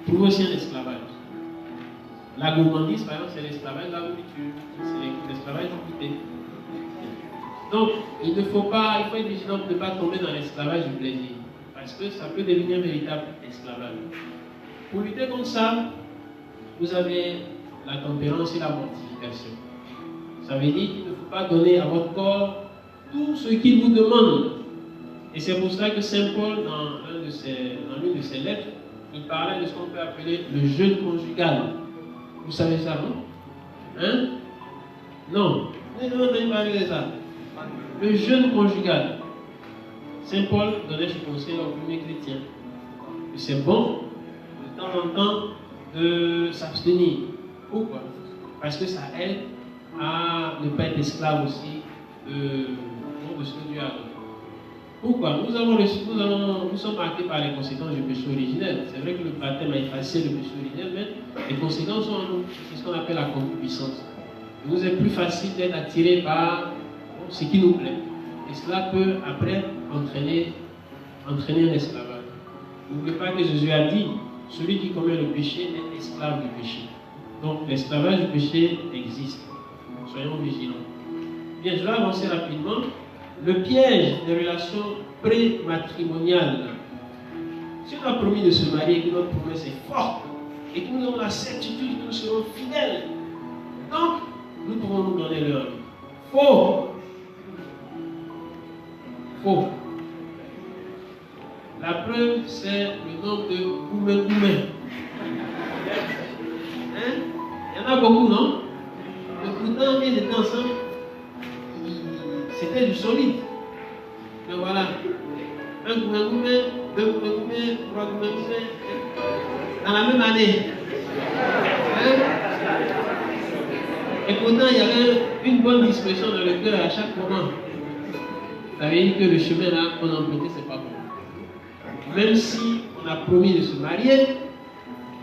trouver aussi un esclavage. La gourmandise, par exemple, c'est l'esclavage de la nourriture, c'est l'esclavage du goûter. Donc, il faut être vigilant de ne pas tomber dans l'esclavage du plaisir, parce que ça peut devenir un véritable esclavage. Pour lutter contre ça, vous avez la tempérance et la mortification. Ça veut dire qu'il ne faut pas donner à votre corps tout ce qu'il vous demande. Et c'est pour ça que Saint Paul, dans l'une de ses lettres, il parlait de ce qu'on peut appeler le jeûne conjugal. Vous savez ça, non? Hein? Non. Vous n'avez pas entendu parler de ça. Le jeûne conjugal. Saint Paul donnait ce conseil aux premiers chrétiens. Que c'est bon, de temps en temps, de s'abstenir. Pourquoi? Parce que ça aide à ne pas être esclave aussi de ce que Dieu a donné. Pourquoi? Nous sommes marqués par les conséquences du péché originel. C'est vrai que le baptême a effacé le péché originel, mais les conséquences sont en nous. C'est ce qu'on appelle la concupiscence. Il nous est plus facile d'être attiré par ce qui nous plaît. Et cela peut après entraîner un esclavage. N'oubliez pas que Jésus a dit, celui qui commet le péché est esclave du péché. Donc l'esclavage du péché existe. Soyons vigilants. Bien, je vais avancer rapidement. Le piège des relations pré-matrimoniales. Si on a promis de se marier et que notre promesse est forte et que nous avons la certitude que nous serons fidèles, donc nous pouvons nous donner leur vie. Faux. Faux. La preuve, c'est le nom de Goumé. Hein? Il y en a beaucoup, non? Mais pourtant, ils étaient ensemble. C'était du solide. Mais voilà. Un Goumé, deux Goumé, trois Goumé, dans la même année. Hein? Et pourtant, il y avait une bonne disposition dans le cœur à chaque moment. Ça veut dire que le chemin là qu'on a emprunté, c'est pas bon. Même si on a promis de se marier,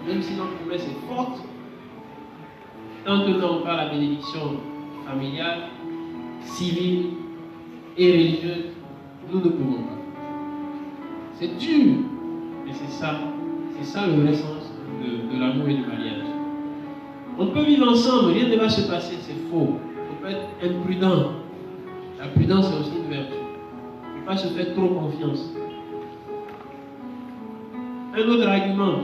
même si notre promesse est forte, tant que nous n'avons pas la bénédiction familiale, civile et religieuse, nous ne pouvons pas. C'est dur, mais c'est ça le vrai sens de l'amour et du mariage. On peut vivre ensemble, rien ne va se passer, c'est faux. On peut être imprudent. La prudence est aussi une vertu. Il ne faut pas se faire trop confiance. Un autre argument.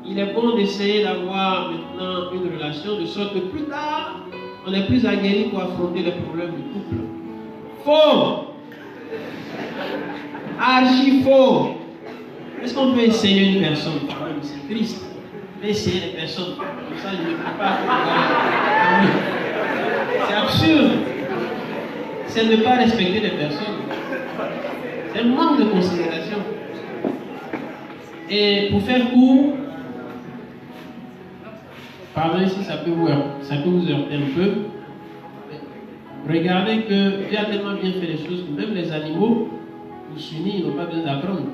Il est bon d'essayer d'avoir maintenant une relation de sorte que plus tard, on est plus aguerri pour affronter les problèmes du couple. Faux! Archi faux! Est-ce qu'on peut essayer une personne? Quand même, c'est triste. Mais essayer les personnes. Comme ça, je ne peux pas. C'est absurde. C'est ne pas respecter les personnes. C'est un manque de considération. Et pour faire court, pardon si ça peut vous heurter un peu, regardez que Dieu a tellement bien fait les choses que même les animaux, pour s'unir, ils n'ont pas besoin d'apprendre.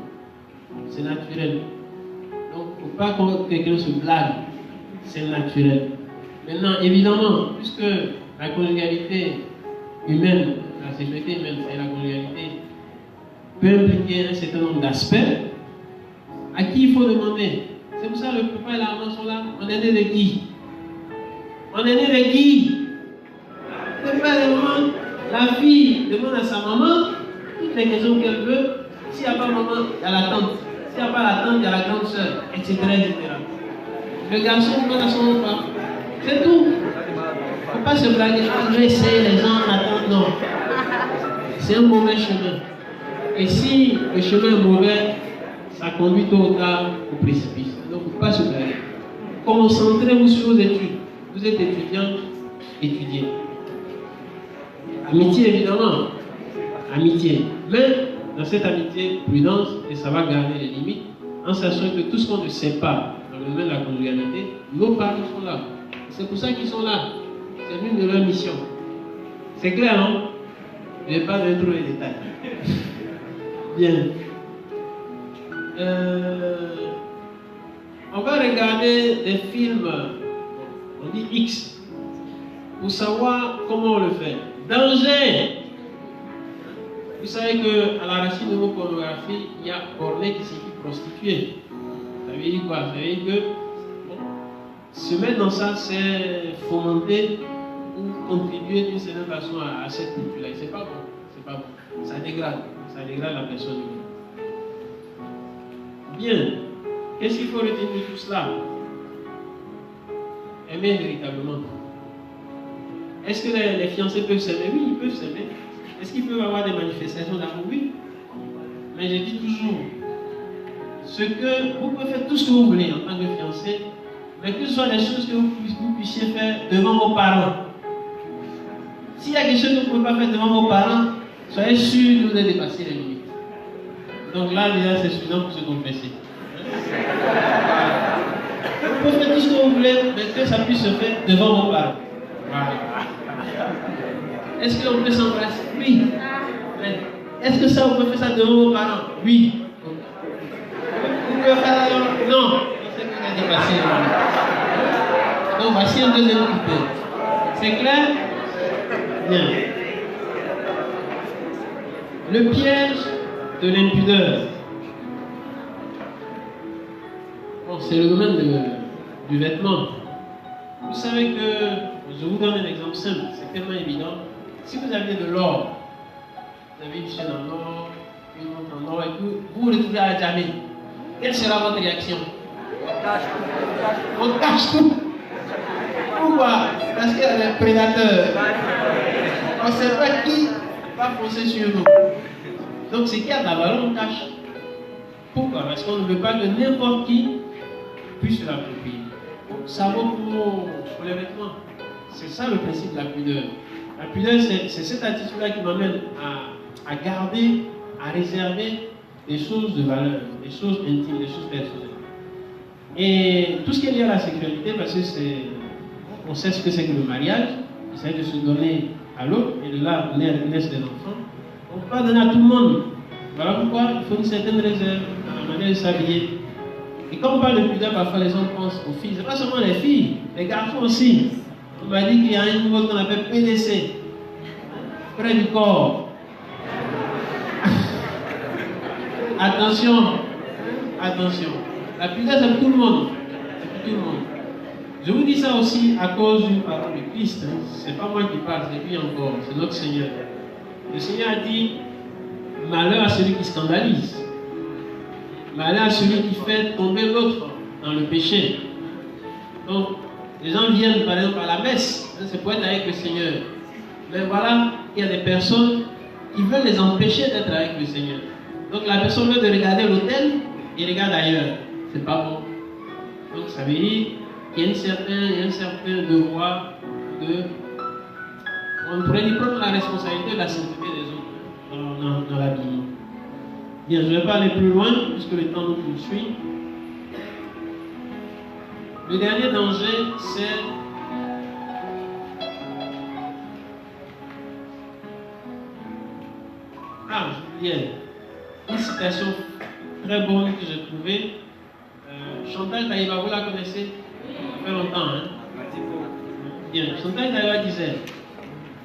C'est naturel. Donc, il ne faut pas que quelqu'un se blague. C'est naturel. Maintenant, évidemment, puisque la conjugalité humaine, la sexualité humaine, c'est la conjugalité, peut impliquer un certain nombre d'aspects, à qui il faut demander? C'est pour ça que le papa et la maman sont là. On est né de qui? On est né de qui? Le père et la maman, la fille demande à sa maman toutes les questions qu'elle veut. S'il n'y a pas maman, il y a la tante. S'il n'y a pas la tante, il y a la grande soeur, etc., etc. Le garçon demande à son papa. C'est tout. Il ne faut pas se blaguer. Je vais essayer, les gens attendent. Non. C'est un mauvais chemin. Et si le chemin est mauvais, ça conduit tôt ou tard au précipice. Donc, il ne faut pas se blaguer. Concentrez-vous sur vos études. Vous êtes étudiant, étudiez. Amitié, évidemment. Amitié. Mais, dans cette amitié, prudence, et ça va garder les limites, en sachant que tout ce qu'on ne sait pas dans le domaine de la conjugalité, nos parents sont là. C'est pour ça qu'ils sont là. C'est l'une de leurs missions. C'est clair, non? Je ne vais pas donner trop les détails. Bien. On va regarder des films, on dit X, pour savoir comment on le fait. Danger! Vous savez qu'à la racine de mot pornographie, il y a borné qui signifie prostituée. Ça veut dire quoi? Ça veut dire que se mettre dans ça, c'est fomenter ou contribuer d'une certaine façon à cette culture-là. C'est pas bon. C'est pas bon. Ça dégrade la personne humaine. Bien. Qu'est-ce qu'il faut retenir de tout cela? Aimer véritablement. Est-ce que les fiancés peuvent s'aimer? Oui, ils peuvent s'aimer. Est-ce qu'ils peuvent avoir des manifestations d'amour? Oui. Mais je dis toujours, vous pouvez faire tout ce que vous voulez en tant que fiancé, mais que ce soit des choses que vous puissiez faire devant vos parents. S'il y a quelque chose que vous ne pouvez pas faire devant vos parents, soyez sûr que vous avez dépassé les limites. Donc là, déjà, c'est suffisant pour se confesser. Vous pouvez faire tout ce que vous voulez, mais que ça puisse se faire devant vos parents. Voilà. Est-ce qu'on peut s'embrasser? Oui. Est-ce que ça, vous pouvez faire ça devant vos parents? Oui. Vous pouvez faire ça devant... Non. C'est que vous avez dépassé. Donc voici un deuxième critère. C'est clair? Bien. Le piège de l'impudeur. Bon, c'est le domaine du vêtement. Vous savez que, je vous donne un exemple simple, c'est tellement évident. Si vous aviez de l'or, vous avez une chaîne en or, une montre en or, et que vous vous retrouvez à jamais, quelle sera votre réaction? On cache tout. Pourquoi? Parce qu'il y a des prédateurs. On ne sait pas qui va foncer sur nous. Donc, ce qu'il y a de la valeur, on cache. Pourquoi? Parce qu'on ne veut pas que n'importe qui puisse se l'approprier. Ça vaut pour les vêtements. C'est ça le principe de la pudeur. La pudeur, c'est cette attitude-là qui m'amène à garder, à réserver des choses de valeur, des choses intimes, des choses personnelles. Et tout ce qui est lié à la sexualité, parce que on sait ce que c'est que le mariage, il s'agit de se donner à l'autre, et de là naissent des enfants. On ne peut pas donner à tout le monde. Voilà pourquoi il faut une certaine réserve dans la manière de s'habiller. Et quand on parle de pudeur, parfois les gens pensent aux filles. Ce n'est pas seulement les filles, les garçons aussi. On m'a dit qu'il y a un niveau qu'on appelle PDC, près du corps. Attention, attention. La pudeur, c'est pour tout le monde. C'est pour tout le monde. Je vous dis ça aussi à cause d'une parole de Christ. Ce n'est pas moi qui parle, c'est lui encore, c'est notre Seigneur. Le Seigneur a dit, malheur à celui qui scandalise. Malheur à celui qui fait tomber l'autre dans le péché. Donc, les gens viennent par exemple à la messe, c'est pour être avec le Seigneur. Mais voilà, il y a des personnes qui veulent les empêcher d'être avec le Seigneur. Donc la personne veut de regarder l'autel et regarde ailleurs. C'est pas bon. Donc ça veut dire qu'il y a un certain devoir de... On pourrait dire prendre la responsabilité de la sainteté des autres dans la vie. Bien, je ne vais pas aller plus loin puisque le temps nous poursuit. Le dernier danger, c'est une citation très bonne que j'ai trouvée. Chantal Taïba, vous la connaissez? Ça fait longtemps, hein? Bien, Chantal Taïba disait,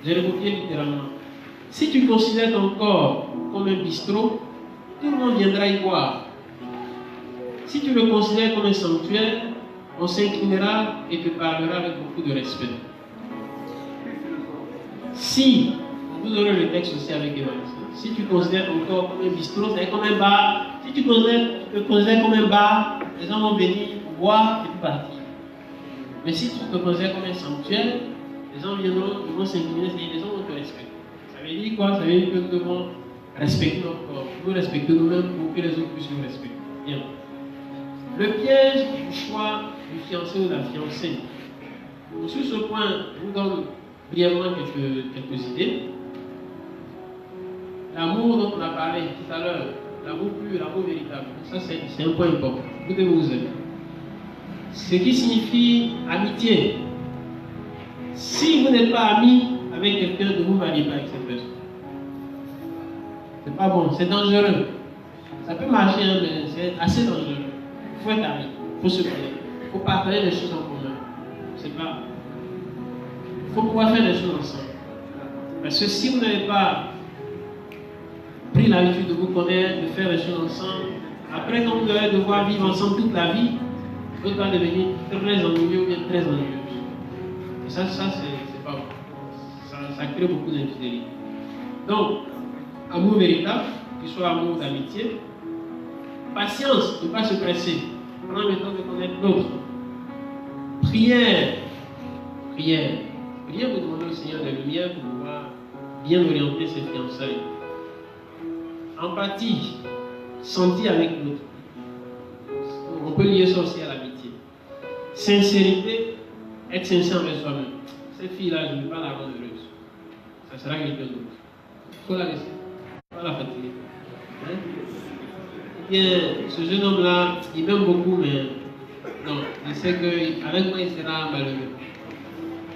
j'ai recopié littéralement, si tu considères ton corps comme un bistrot, tout le monde viendra y boire. Si tu le considères comme un sanctuaire, on s'inclinera et te parlera avec beaucoup de respect. Si, vous aurez le texte aussi avec Evangeliste. Si tu considères encore comme un bistrot, c'est comme un bar. Si tu te considères comme un bar, les gens vont venir boire et puis partir. Mais si tu te considères comme un sanctuaire, les gens viendront, ils vont s'incliner, c'est-à-dire les gens vont te respecter. Ça veut dire quoi? Ça veut dire que nous devons respecter notre corps, nous respecter nous-mêmes pour que les autres puissent nous respecter. Bien. Le piège du choix du fiancé ou de la fiancée. Sur ce point, je vous donne brièvement quelques idées. L'amour dont on a parlé tout à l'heure, l'amour pur, l'amour véritable, ça c'est un point important. Vous devez vous aimer. Ce qui signifie amitié. Si vous n'êtes pas ami avec quelqu'un, ne vous mariez pas avec cette personne. C'est pas bon, c'est dangereux. Ça peut marcher, hein, mais c'est assez dangereux. Il faut être ami, il faut se plaire, il faut partager des choses en commun. C'est pas. Il faut pouvoir faire des choses ensemble. Parce que si vous n'avez pas pris l'habitude de vous connaître, de faire des choses ensemble, après quand vous allez devoir vivre ensemble toute la vie, vous allez devenir très ennuyeux ou bien très ennuyeuse. Et ça c'est pas bon. Ça crée beaucoup d'infidélité. Donc, amour véritable, qu'il soit amour d'amitié. Patience, ne pas se presser. Prendre le temps de connaître l'autre. Prière. Prière. Prière pour demander au Seigneur des lumières pour pouvoir bien orienter ses fiançailles. Empathie. Sentir avec l'autre. On peut lier ça aussi à l'amitié. Sincérité. Être sincère envers soi-même. Cette fille-là, je ne veux pas la rendre heureuse. Ça sera quelqu'un d'autre. Il faut la laisser. Il ne faut pas la fatiguer. Hein? Bien, ce jeune homme-là, il m'aime beaucoup, mais non, il sait qu'avec moi, il sera malheureux.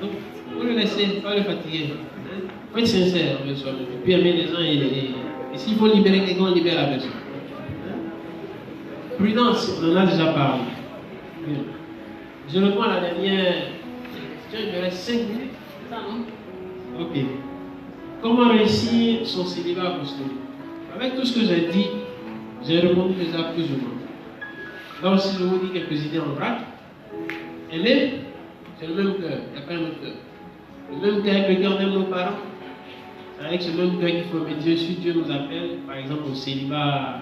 Donc, il faut le laisser, il ne faut pas le fatiguer. Il faut être sincère envers soi-même. Et puis aimer les gens et s'il faut libérer quelqu'un, on libère la personne. Prudence, on en a déjà parlé. Bien. Je réponds à la dernière question, il me reste 5 minutes. C'est ça, non? Ok. Comment réussir son célibat apostolique? Avec tout ce que j'ai dit, j'ai répondu déjà plus ou moins. Là aussi, je vous dis quelques idées en vrac. Aimer, c'est le même cœur, il n'y a pas un autre cœur. Le même cœur avec lequel on aime nos parents, c'est avec ce même cœur qu'il faut aimer Dieu. Si Dieu nous appelle, par exemple, au célibat,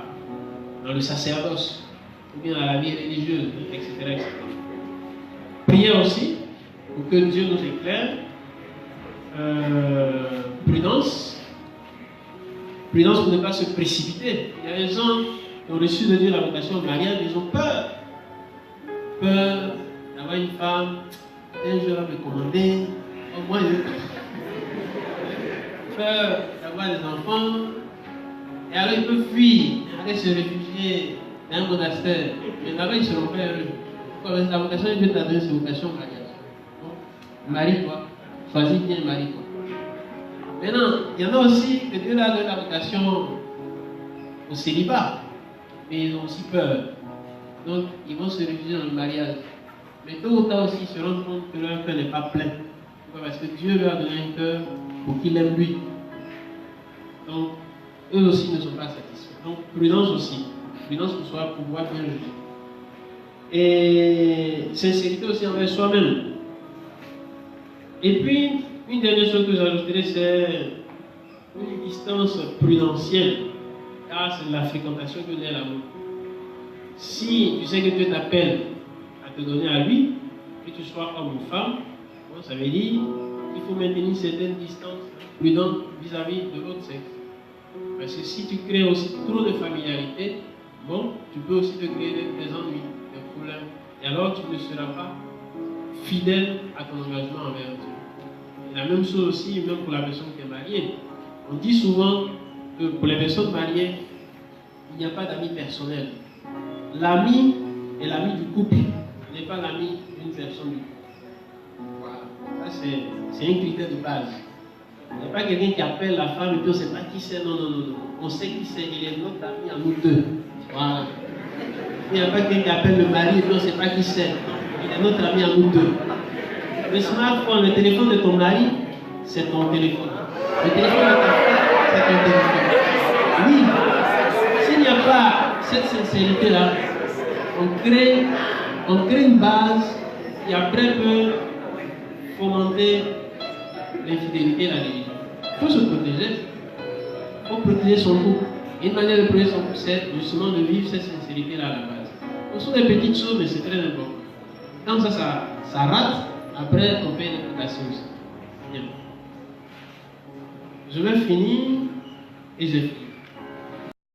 dans le sacerdoce, ou bien dans la vie religieuse, etc., etc. Prière aussi, pour que Dieu nous éclaire. Prudence. Prudence pour ne pas se précipiter. Il y a des gens qui ont reçu de Dieu la vocation au mariage, ils ont peur. Peur d'avoir une femme, un jour elle va me commander, au moins peur d'avoir des enfants, et alors ils peuvent fuir, aller se réfugier dans un monastère. Mais là-bas ils ne seront pas heureux. Parce que la vocation de Dieu t'a donné, c'est vocation au mariage. Donc, marie-toi, choisis bien, marie-toi. Maintenant, il y en a aussi que Dieu a donné la vocation au célibat, mais ils ont aussi peur. Donc, ils vont se réfugier dans le mariage. Mais tôt ou tard aussi, ils se rendent compte que leur cœur n'est pas plein. Pourquoi? Parce que Dieu leur a donné un cœur pour qu'il aime lui. Donc, eux aussi ne sont pas satisfaits. Donc, prudence aussi. Prudence pour pouvoir bien juger. Et sincérité aussi envers soi-même. Et puis, une dernière chose que j'ajouterai, c'est une distance prudentielle, car c'est la fréquentation que naît l'amour. Si tu sais que Dieu t'appelle à te donner à lui, que tu sois homme ou femme, bon, ça veut dire qu'il faut maintenir une certaine distance prudente vis-à-vis de l'autre sexe. Parce que si tu crées aussi trop de familiarité, bon, tu peux aussi te créer des ennuis, des problèmes. Et alors tu ne seras pas fidèle à ton engagement envers Dieu. Et la même chose aussi, même pour la personne qui est mariée. On dit souvent que pour les personnes mariées, il n'y a pas d'amis personnels. L'ami est l'ami du couple, n'est pas l'ami d'une personne du couple. Voilà. Ça, c'est un critère de base. Il n'y a pas quelqu'un qui appelle la femme et puis on ne sait pas qui c'est. Non, non, non, non. On sait qui c'est. Il est notre ami à nous deux. Voilà. Il n'y a pas quelqu'un qui appelle le mari et puis on ne sait pas qui c'est. Il est notre ami à nous deux. Le smartphone, le téléphone de ton mari, c'est ton téléphone. Le téléphone de ta femme, c'est ton téléphone. Oui. S'il n'y a pas cette sincérité-là, on crée une base qui après peut fomenter l'infidélité et la religion. Il faut se protéger. faut protéger son couple. Une manière de protéger son couple, c'est justement de vivre cette sincérité-là à la base. Ce sont des petites choses, mais c'est très important. Quand ça rate, après on paye une implication aussi. Bien. Je vais finir et j'ai fini.